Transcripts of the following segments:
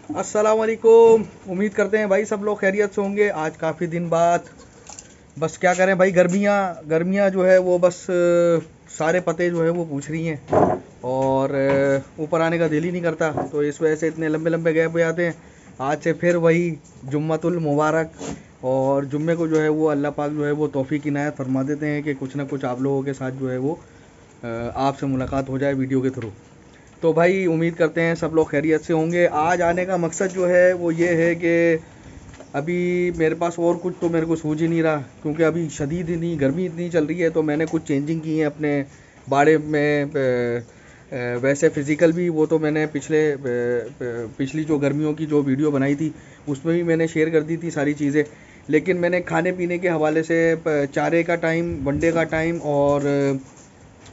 अस्सलाम वालेकुम। उम्मीद करते हैं भाई सब लोग खैरियत से होंगे। आज काफ़ी दिन बाद बस क्या करें भाई, गर्मियाँ गर्मियाँ जो है वो बस सारे पते जो है वो पूछ रही हैं और ऊपर आने का दिल ही नहीं करता, तो इस वजह से इतने लंबे लंबे गैप हो जाते हैं। आज से फिर वही जुम्मतुल मुबारक, और जुम्मे को जो है वो अल्लाह पाक जो है वो तौफीक इनायत फरमा देते हैं कि कुछ ना कुछ आप लोगों के साथ जो है वो आपसे मुलाकात हो जाए वीडियो के थ्रू। तो भाई उम्मीद करते हैं सब लोग खैरियत से होंगे। आज आने का मकसद जो है वो ये है कि अभी मेरे पास और कुछ तो मेरे को सूझ ही नहीं रहा, क्योंकि अभी शदीद इतनी गर्मी इतनी चल रही है, तो मैंने कुछ चेंजिंग की है अपने बारे में। वैसे फ़िज़िकल भी वो तो मैंने पिछली जो गर्मियों की जो वीडियो बनाई थी उसमें भी मैंने शेयर कर दी थी सारी चीज़ें। लेकिन मैंने खाने पीने के हवाले से चारे का टाइम, वनडे का टाइम और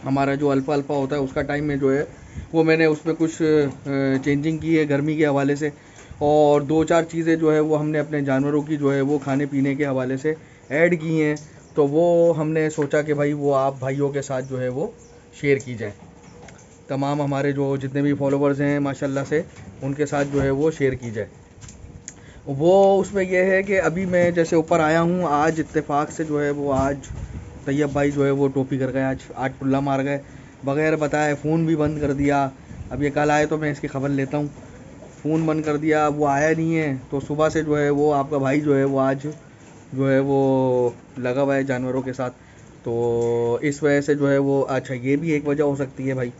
हमारा जो अल्फ़ा अल्फ़ा होता है उसका टाइम में जो है वो मैंने उसमें कुछ चेंजिंग की है गर्मी के हवाले से। और दो चार चीज़ें जो है वो हमने अपने जानवरों की जो है वो खाने पीने के हवाले से ऐड की हैं, तो वो हमने सोचा कि भाई वो आप भाइयों के साथ जो है वो शेयर की जाए। तमाम हमारे जो जितने भी फॉलोवर्स हैं माशाल्लाह से, उनके साथ जो है वो शेयर की जाए। वो उसमें यह है कि अभी मैं जैसे ऊपर आया हूँ, आज इत्तेफाक से जो है वो आज तैयब भाई जो है वो टोपी कर गए, आज टुल्ला मार गए बगैर बताए। फ़ोन भी बंद कर दिया। अब ये कल आए तो मैं इसकी खबर लेता हूँ। फ़ोन बंद कर दिया, वो आया नहीं है, तो सुबह से जो है वो आपका भाई जो है वो आज जो है वो लगा हुआ है जानवरों के साथ। तो इस वजह से जो है वो, अच्छा ये भी एक वजह हो सकती है भाई,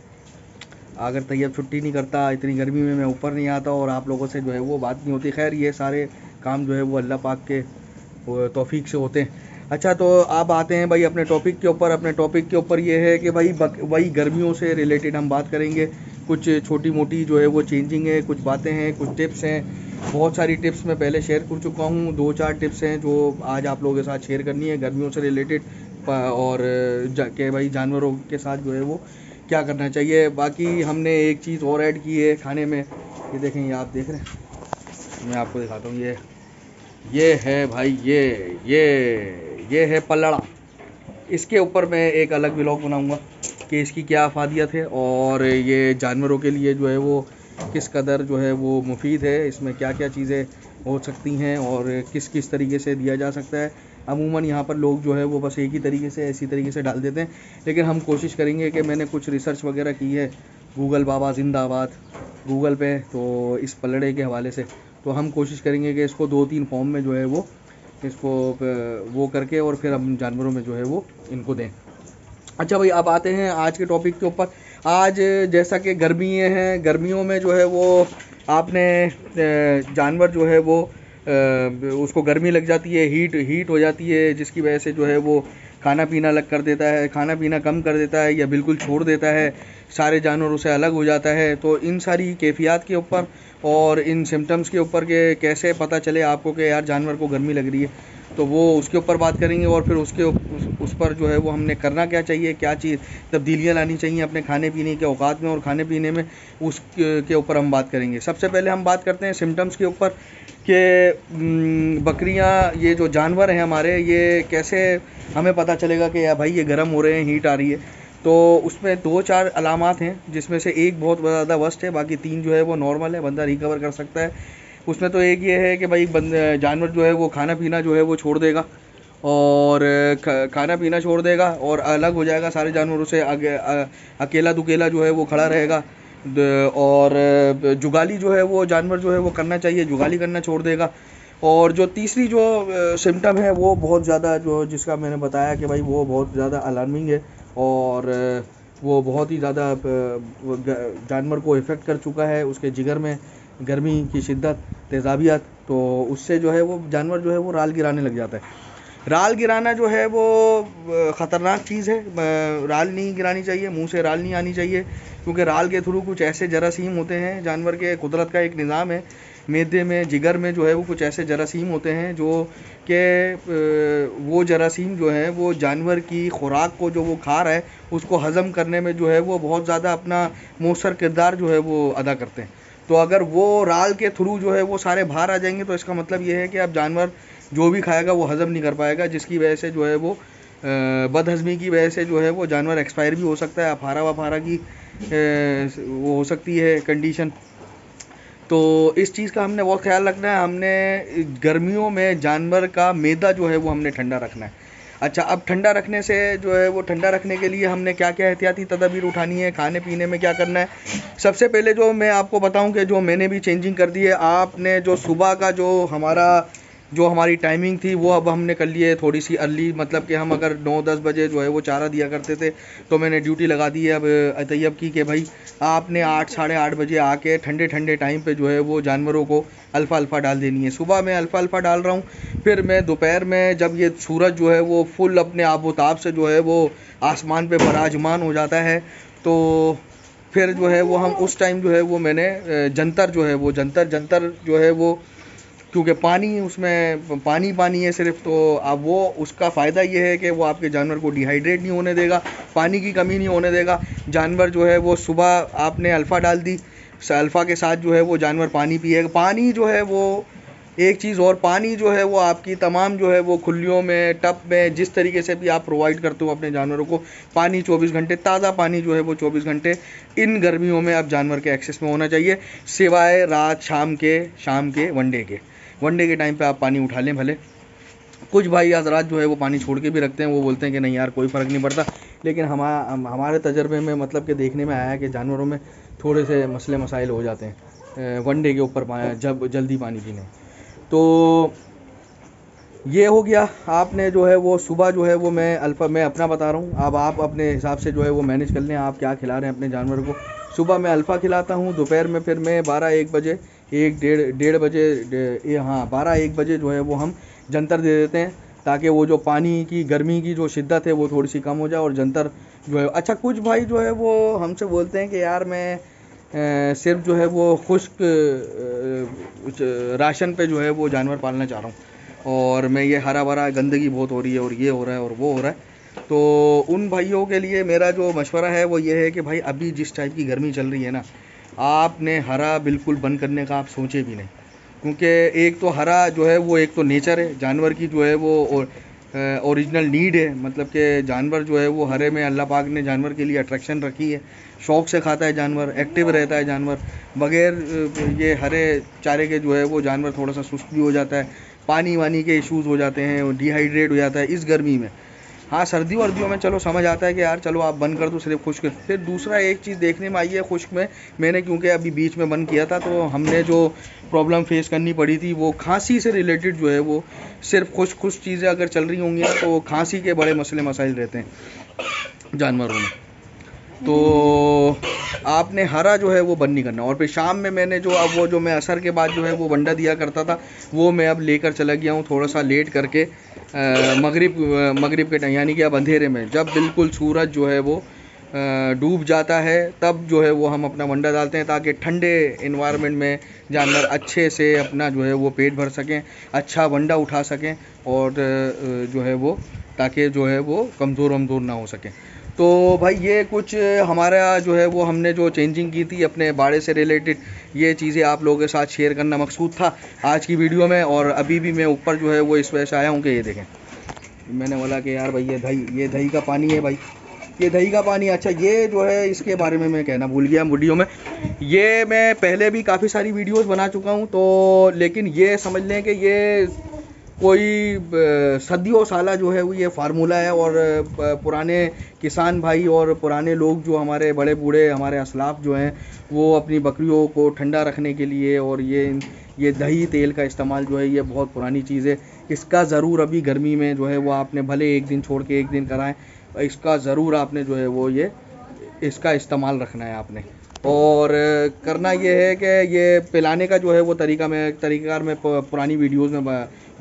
अगर तैयब छुट्टी नहीं करता इतनी गर्मी में मैं ऊपर नहीं आता और आप लोगों से जो है वो बात नहीं होती। खैर ये सारे काम जो है वो अल्लाह पाक के तौफीक से होते हैं। अच्छा, तो आप आते हैं भाई अपने टॉपिक के ऊपर। अपने टॉपिक के ऊपर ये है कि भाई वही गर्मियों से रिलेटेड हम बात करेंगे। कुछ छोटी मोटी जो है वो चेंजिंग है, कुछ बातें हैं, कुछ टिप्स हैं। बहुत सारी टिप्स मैं पहले शेयर कर चुका हूँ, दो चार टिप्स हैं जो आज आप लोगों के साथ शेयर करनी है गर्मियों से रिलेटेड। और के भाई जानवरों के साथ जो है वो क्या करना चाहिए। बाकी हमने एक चीज़ और ऐड की है खाने में, ये देखें, ये आप देख रहे हैं, मैं आपको दिखाता हूँ। ये है भाई, ये है पल्लड़ा। इसके ऊपर मैं एक अलग व्लॉग बनाऊंगा कि इसकी क्या अफादियत है और ये जानवरों के लिए जो है वो किस कदर जो है वो मुफीद है, इसमें क्या क्या चीज़ें हो सकती हैं और किस किस तरीके से दिया जा सकता है। अमूमन यहाँ पर लोग जो है वो बस एक ही तरीके से, ऐसी तरीके से डाल देते हैं, लेकिन हम कोशिश करेंगे कि मैंने कुछ रिसर्च वगैरह की है, गूगल बाबा जिंदाबाद गूगल पे, तो इस पलड़े के हवाले से तो हम कोशिश करेंगे कि इसको दो तीन फॉर्म में जो है वो इसको वो करके और फिर हम जानवरों में जो है वो इनको दें। अच्छा भाई, अब आते हैं आज के टॉपिक के ऊपर। आज जैसा कि गर्मियाँ हैं, गर्मियों में जो है वो आपने जानवर जो है वो उसको गर्मी लग जाती है, हीट हीट हो जाती है, जिसकी वजह से जो है वो खाना पीना अलग कर देता है, खाना पीना कम कर देता है या बिल्कुल छोड़ देता है, सारे जानवरों से अलग हो जाता है। तो इन सारी कैफियत के ऊपर और इन सिम्टम्स के ऊपर के कैसे पता चले आपको कि यार जानवर को गर्मी लग रही है, तो वो उसके ऊपर बात करेंगे। और फिर उस पर जो है वो हमने करना क्या चाहिए, क्या चीज़ तब्दीलियाँ लानी चाहिए अपने खाने पीने के औकात में और खाने पीने में, उस के ऊपर हम बात करेंगे। सबसे पहले हम बात करते हैं सिम्टम्स के ऊपर कि बकरियाँ, ये जो जानवर हैं हमारे, ये कैसे हमें पता चलेगा कि यार भाई ये गर्म हो रहे हैं, हीट आ रही है। तो उसमें दो चार अलामात हैं, जिसमें से एक बहुत ज़्यादा वर्स्ट है, बाकी तीन जो है वो नॉर्मल है, बंदा रिकवर कर सकता है। उसमें तो एक ये है कि भाई जानवर जो है वो खाना पीना जो है वो छोड़ देगा और खाना पीना छोड़ देगा और अलग हो जाएगा सारे जानवरों से, अकेला दुकेला जो है वो खड़ा रहेगा। और जुगाली जो है वो जानवर जो है वो करना चाहिए, जुगाली करना छोड़ देगा। और जो तीसरी जो सिम्टम है वो बहुत ज़्यादा, जो जिसका मैंने बताया कि भाई वो बहुत ज़्यादा अलार्मिंग है और वो बहुत ही ज़्यादा जानवर को इफ़ेक्ट कर चुका है, उसके जिगर में गर्मी की शिद्दत, तेज़ाबियत, तो उससे जो है वो जानवर जो है वो राल गिराने लग जाता है। राल गिराना जो है वो ख़तरनाक चीज़ है। राल नहीं गिरानी चाहिए, मुंह से राल नहीं आनी चाहिए, क्योंकि राल के थ्रू कुछ ऐसे जरासीम होते हैं, जानवर के कुदरत का एक निज़ाम है, मैदे में, जिगर में जो है वो कुछ ऐसे जरासीम होते हैं जो कि वो जरासीम जो हैं वो जानवर की खुराक को जो वो खा रहा है उसको हज़म करने में जो है वो बहुत ज़्यादा अपना मौसर किरदार जो है वो अदा करते हैं। तो अगर वो राल के थ्रू जो है वो सारे बाहर आ जाएंगे, तो इसका मतलब ये है कि अब जानवर जो भी खाएगा वो हज़म नहीं कर पाएगा, जिसकी वजह से जो है वो बदहज़मी की वजह से जो है वो जानवर एक्सपायर भी हो सकता है, अफारा वफारा की वो हो सकती है कंडीशन। तो इस चीज़ का हमने बहुत ख्याल रखना है। हमने गर्मियों में जानवर का मैदा जो है वो हमने ठंडा रखना है। अच्छा, अब ठंडा रखने से जो है वो ठंडा रखने के लिए हमने क्या क्या एहतियाती तदाबीर उठानी है, खाने पीने में क्या करना है। सबसे पहले जो मैं आपको बताऊं कि जो मैंने भी चेंजिंग कर दी है, आपने जो सुबह का जो हमारी टाइमिंग थी वो अब हमने कर ली है थोड़ी सी अर्ली। मतलब कि हम अगर 9-10 बजे जो है वो चारा दिया करते थे, तो मैंने ड्यूटी लगा दी है अब तैयब की कि भाई आपने 8 साढ़े 8 बजे आके ठंडे ठंडे टाइम पे जो है वो जानवरों को अल्फ़ा डाल देनी है। सुबह मैं अल्फ़ा डाल रहा हूँ, फिर मैं दोपहर में जब ये सूरज जो है वो फुल अपने आबोताब से जो है वो आसमान पे विराजमान हो जाता है, तो फिर जो है वो हम उस टाइम जो है वो मैंने जंतर जो है वो, क्योंकि पानी उसमें पानी है सिर्फ, तो अब वो उसका फ़ायदा ये है कि वो आपके जानवर को डिहाइड्रेट नहीं होने देगा, पानी की कमी नहीं होने देगा। जानवर जो है वो सुबह आपने अल्फ़ा डाल दी, अल्फ़ा के साथ जो है वो जानवर पानी पिएगा। पानी जो है वो एक चीज़ और, पानी जो है वो आपकी तमाम जो है वो खुलियों में, टब में, जिस तरीके से भी आप प्रोवाइड करते हो अपने जानवरों को, पानी 24 घंटे, ताज़ा पानी जो है वो 24 घंटे इन गर्मियों में अब जानवर के एक्सेस में होना चाहिए, सिवाय रात शाम के वनडे के टाइम पे आप पानी उठा लें भले। कुछ भाई हज़रात जो है वो पानी छोड़ के भी रखते हैं, वो बोलते हैं कि नहीं यार कोई फ़र्क नहीं पड़ता, लेकिन हमारे तजर्बे में मतलब कि देखने में आया है कि जानवरों में थोड़े से मसले मसाइल हो जाते हैं वनडे के ऊपर जब जल्दी पानी पीने। तो ये हो गया। आपने जो है वो सुबह जो है वो मैं अपना बता रहा हूँ, अब आप अपने हिसाब से जो है वो मैनेज कर लें आप क्या खिला रहे हैं अपने जानवर को। सुबह मैं अल्फ़ा खिलाता हूँ, दोपहर में फिर मैं 12-1 बजे 12-1 बजे जो है वो हम जंतर दे देते हैं, ताकि वो जो पानी की गर्मी की जो शिद्दत है वो थोड़ी सी कम हो जाए और जंतर जो है। अच्छा, कुछ भाई जो है वो हमसे बोलते हैं कि यार मैं सिर्फ जो है वो खुश्क राशन पे जो है वो जानवर पालना चाह रहा हूँ, और मैं ये हरा भरा गंदगी बहुत हो रही है और ये हो रहा है और वो हो रहा है। तो उन भाइयों के लिए मेरा जो मशवरा है वो ये है कि भाई अभी जिस टाइप की गर्मी चल रही है ना, आपने हरा बिल्कुल बंद करने का आप सोचे भी नहीं, क्योंकि एक तो हरा जो है वो एक तो नेचर है जानवर की जो है वो ओरिजिनल नीड है। मतलब कि जानवर जो है वो हरे में अल्लाह पाक ने जानवर के लिए अट्रैक्शन रखी है, शौक़ से खाता है जानवर, एक्टिव रहता है जानवर। बग़ैर ये हरे चारे के जो है वो जानवर थोड़ा सा सुस्त भी हो जाता है, पानी वानी के इश्यूज़ हो जाते हैं, डिहाइड्रेट हो जाता है इस गर्मी में। हाँ, सर्दी वर्दियों में चलो समझ आता है कि यार चलो आप बंद कर दो सिर्फ खुश्क। फिर दूसरा एक चीज़ देखने में आई है खुश्क में, मैंने क्योंकि अभी बीच में बंद किया था, तो हमने जो प्रॉब्लम फेस करनी पड़ी थी वो खांसी से रिलेटेड जो है वो, सिर्फ खुश्क चीज़ें अगर चल रही होंगी ना तो खांसी के बड़े मसले मसाइल रहते हैं जानवरों में। तो आपने हरा जो है वो बंद नहीं करना। और फिर शाम में मैंने जो मैं असर के बाद जो है वो वंडा दिया करता था, वो मैं अब लेकर चला गया हूँ थोड़ा सा लेट करके, मगरिब के टाइम, यानी कि अब अंधेरे में जब बिल्कुल सूरज जो है वो डूब जाता है, तब जो है वो हम अपना वंडा डालते हैं, ताकि ठंडे इन्वायरमेंट में जानवर अच्छे से अपना जो है वो पेट भर सकें, अच्छा वंडा उठा सकें, और जो है वो ताकि जो है वो कमज़ोर ना हो सकें। तो भाई ये कुछ हमारा जो है वो हमने जो चेंजिंग की थी अपने बाड़े से रिलेटेड, ये चीज़ें आप लोगों के साथ शेयर करना मकसूद था आज की वीडियो में। और अभी भी मैं ऊपर जो है वो इस वजह से आया हूँ कि ये देखें, मैंने बोला कि यार भाई ये दही का पानी है भाई, ये दही का पानी। अच्छा, ये जो है इसके बारे में मैं कहना भूल गया वीडियो में, ये मैं पहले भी काफ़ी सारी वीडियोस बना चुका हूँ, तो लेकिन ये समझ लें कि ये कोई सदियों साला जो है वो ये फार्मूला है। और पुराने किसान भाई और पुराने लोग जो हमारे बड़े बूढ़े हमारे असलाफ जो हैं, वो अपनी बकरियों को ठंडा रखने के लिए और ये दही तेल का इस्तेमाल जो है ये बहुत पुरानी चीज़ है। इसका ज़रूर अभी गर्मी में जो है वो आपने भले एक दिन छोड़ के एक दिन कराएं, इसका ज़रूर आपने जो है वो इसका इस्तेमाल रखना है आपने। और करना ये है कि ये पिलाने का जो है वो तरीक़ाकार मैं पुरानी वीडियोस में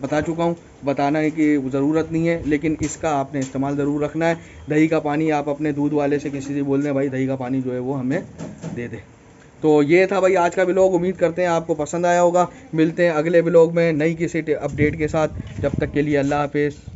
बता चुका हूँ, बताने की ज़रूरत नहीं है, लेकिन इसका आपने इस्तेमाल ज़रूर रखना है। दही का पानी आप अपने दूध वाले से किसी से बोल दें भाई दही का पानी जो है वो हमें दे दे। तो ये था भाई आज का व्लॉग, उम्मीद करते हैं आपको पसंद आया होगा। मिलते हैं अगले व्लॉग में नई किसी अपडेट के साथ, जब तक के लिए अल्लाह हाफिज़।